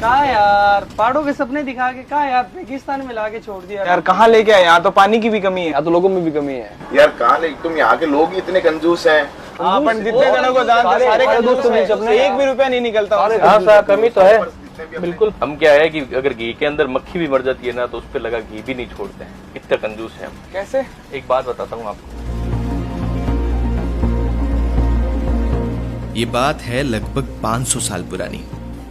कहा यार, पहाड़ों के सपने दिखा के कहा यार रेगिस्तान में लाके छोड़ दिया यार। कहाँ लेके आए? यहाँ तो पानी की भी कमी है, यहाँ तो लोगों में भी कमी है यार। कहाँ ले, तुम यहाँ के लोग ही इतने कंजूस हैं। हाँ, अपन जितने जनों को दान दे सारे कंजूस हैं, एक भी रुपया नहीं निकलता। हाँ साहब, कमी तो है बिल्कुल। हम क्या है कि अगर घी के अंदर मक्खी भी मर जाती है ना तो उस पर लगा घी भी नहीं छोड़ते हैं, इतना कंजूस है हम। कैसे? एक बात बताता हूँ आपको। ये बात है लगभग 500 साल पुरानी,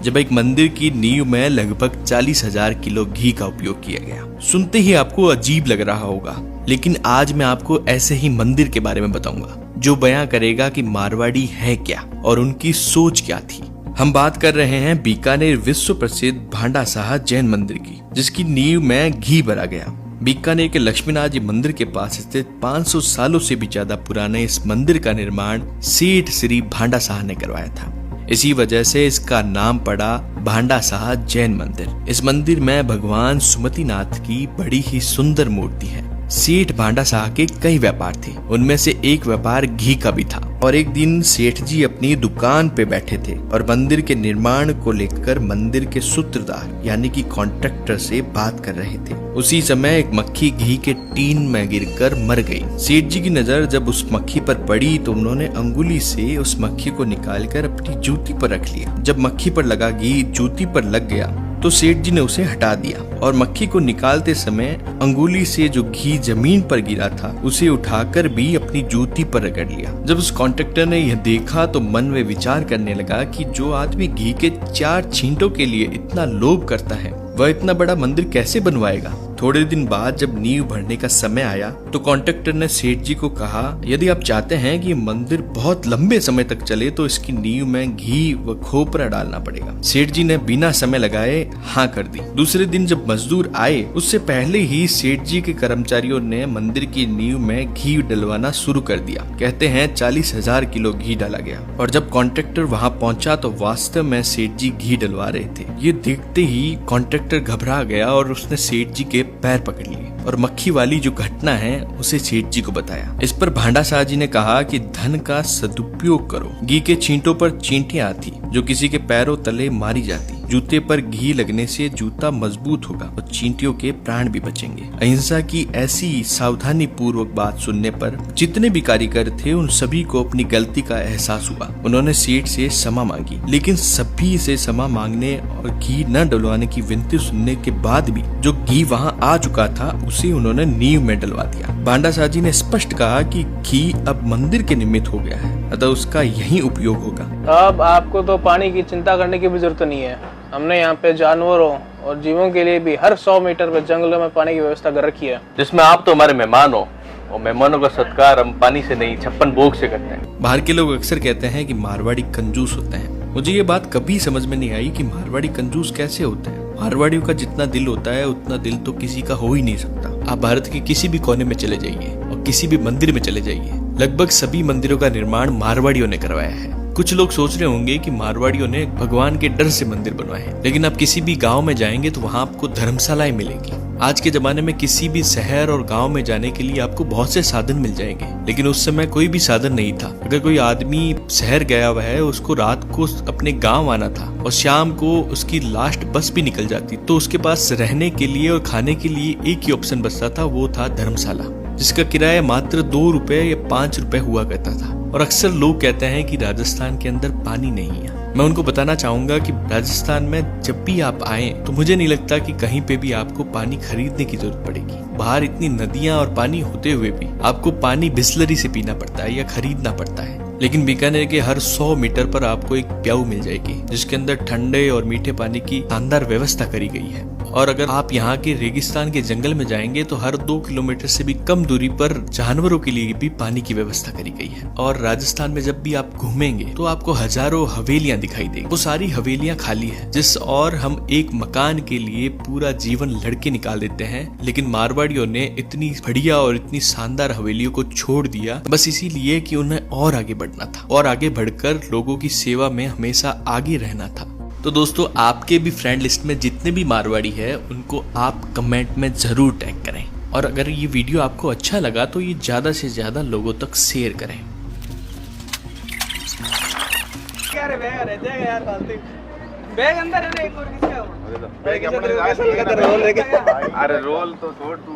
जब एक मंदिर की नींव में लगभग 40,000 किलो घी का उपयोग किया गया। सुनते ही आपको अजीब लग रहा होगा, लेकिन आज मैं आपको ऐसे ही मंदिर के बारे में बताऊंगा जो बयां करेगा कि मारवाड़ी है क्या और उनकी सोच क्या थी। हम बात कर रहे हैं बीकानेर विश्व प्रसिद्ध भांडा साहा जैन मंदिर की, जिसकी नींव में घी भरा गया। बीकानेर के लक्ष्मीनाथ जी मंदिर के पास स्थित 500 सालों से भी ज्यादा पुराने इस मंदिर का निर्माण सेठ श्री भांडा साहा ने करवाया था। इसी वजह से इसका नाम पड़ा भांडा साहा जैन मंदिर। इस मंदिर में भगवान सुमतिनाथ की बड़ी ही सुंदर मूर्ति है। सेठ भांडा साहा के कई व्यापार थे, उनमें से एक व्यापार घी का भी था। और एक दिन सेठ जी अपनी दुकान पे बैठे थे और मंदिर के निर्माण को लेकर मंदिर के सूत्रधार यानी कि कॉन्ट्रैक्टर से बात कर रहे थे। उसी समय एक मक्खी घी के टीन में गिरकर मर गई। सेठ जी की नजर जब उस मक्खी पर पड़ी तो उन्होंने अंगुली से उस मक्खी को निकालकर अपनी जूती पर रख लिया। जब मक्खी पर लगा घी जूती पर लग गया तो सेठ जी ने उसे हटा दिया और मक्खी को निकालते समय अंगुली से जो घी जमीन पर गिरा था उसे उठाकर भी अपनी जूती पर रगड़ लिया। जब उस कॉन्ट्रैक्टर ने यह देखा तो मन में विचार करने लगा कि जो आदमी घी के 4 छींटों के लिए इतना लोभ करता है वह इतना बड़ा मंदिर कैसे बनवाएगा। थोड़े दिन बाद जब नींव भरने का समय आया तो कॉन्ट्रैक्टर ने सेठ जी को कहा, यदि आप चाहते हैं कि मंदिर बहुत लंबे समय तक चले तो इसकी नींव में घी व खोपरा डालना पड़ेगा। सेठ जी ने बिना समय लगाए हाँ कर दी। दूसरे दिन जब मजदूर आए उससे पहले ही सेठ जी के कर्मचारियों ने मंदिर की नींव में घी डलवाना शुरू कर दिया। कहते हैं 40,000 किलो घी डाला गया और जब कॉन्ट्रैक्टर वहाँ पहुँचा तो वास्तव में सेठ जी घी डलवा रहे थे। ये देखते ही कॉन्ट्रैक्टर घबरा गया और उसने सेठ जी के पैर पकड़ लिए और मक्खी वाली जो घटना है उसे सेठ जी को बताया। इस पर भांडा साहा जी ने कहा कि धन का सदुपयोग करो। घी के छींटों पर चींटियां आती जो किसी के पैरों तले मारी जाती। जूते पर घी लगने से जूता मजबूत होगा और चींटियों के प्राण भी बचेंगे। अहिंसा की ऐसी सावधानी पूर्वक बात सुनने पर जितने भी कारीगर थे उन सभी को अपनी गलती का एहसास हुआ। उन्होंने सेठ से क्षमा मांगी, लेकिन सभी से क्षमा मांगने और घी न डलवाने की विनती सुनने के बाद भी जो घी वहाँ आ चुका था उसे उन्होंने नींव में डलवा दिया। भांडा साहा जी ने स्पष्ट कहा कि घी अब मंदिर के निमित्त हो गया है, अतः उसका यही उपयोग होगा। अब आपको तो पानी की चिंता करने की भी जरूरत नहीं है। हमने यहाँ पे जानवरों और जीवों के लिए भी हर 100 मीटर पे जंगलों में पानी की व्यवस्था कर रखी है, जिसमें आप तो हमारे मेहमान हो और मेहमानों का सत्कार हम पानी से नहीं 56 भोग से करते हैं। बाहर के लोग अक्सर कहते हैं कि मारवाड़ी कंजूस होते हैं। मुझे ये बात कभी समझ में नहीं आई कि मारवाड़ी कंजूस कैसे होते हैं। मारवाड़ियों का जितना दिल होता है उतना दिल तो किसी का हो ही नहीं सकता। आप भारत के किसी भी कोने में चले जाइए और किसी भी मंदिर में चले जाइए, लगभग सभी मंदिरों का निर्माण मारवाड़ियों ने करवाया है। कुछ लोग सोच रहे होंगे कि मारवाड़ियों ने भगवान के डर से मंदिर बनवाए हैं, लेकिन आप किसी भी गांव में जाएंगे तो वहां आपको धर्मशालाएं मिलेंगी। आज के जमाने में किसी भी शहर और गांव में जाने के लिए आपको बहुत से साधन मिल जाएंगे, लेकिन उस समय कोई भी साधन नहीं था। अगर कोई आदमी शहर गया हुआ है, उसको रात को अपने गांव आना था और शाम को उसकी लास्ट बस भी निकल जाती, तो उसके पास रहने के लिए और खाने के लिए एक ही ऑप्शन बचता था, वो था धर्मशाला, जिसका किराया मात्र 2 रुपए या 5 रुपए हुआ करता था। और अक्सर लोग कहते हैं कि राजस्थान के अंदर पानी नहीं है। मैं उनको बताना चाहूंगा कि राजस्थान में जब भी आप आए तो मुझे नहीं लगता कि कहीं पे भी आपको पानी खरीदने की जरूरत पड़ेगी। बाहर इतनी नदियां और पानी होते हुए भी आपको पानी बिस्लरी से पीना पड़ता है या खरीदना पड़ता है। लेकिन बीकानेर के हर 100 मीटर पर आपको एक प्याऊ मिल जाएगी जिसके अंदर ठंडे और मीठे पानी की शानदार व्यवस्था करी गई है। और अगर आप यहाँ के रेगिस्तान के जंगल में जाएंगे तो हर 2 किलोमीटर से भी कम दूरी पर जानवरों के लिए भी पानी की व्यवस्था करी गई है। और राजस्थान में जब भी आप घूमेंगे तो आपको हजारों हवेलियां दिखाई देंगी। वो सारी हवेलियां खाली है, जिस और हम एक मकान के लिए पूरा जीवन लड़के निकाल देते हैं, लेकिन मारवाड़ियों ने इतनी बढ़िया और इतनी शानदार हवेलियों को छोड़ दिया बस इसीलिए कि उन्हें और आगे बढ़ना था और आगे बढ़कर लोगों की सेवा में हमेशा आगे रहना था। तो दोस्तों, आपके भी फ्रेंड लिस्ट में जितने भी मारवाड़ी है उनको आप कमेंट में जरूर टैग करें और अगर ये वीडियो आपको अच्छा लगा तो ये ज्यादा से ज्यादा लोगों तक शेयर करें। बैग अंदर है ना, एक और किसका बैग अपने रोल लेके, अरे रोल तो छोड़ तू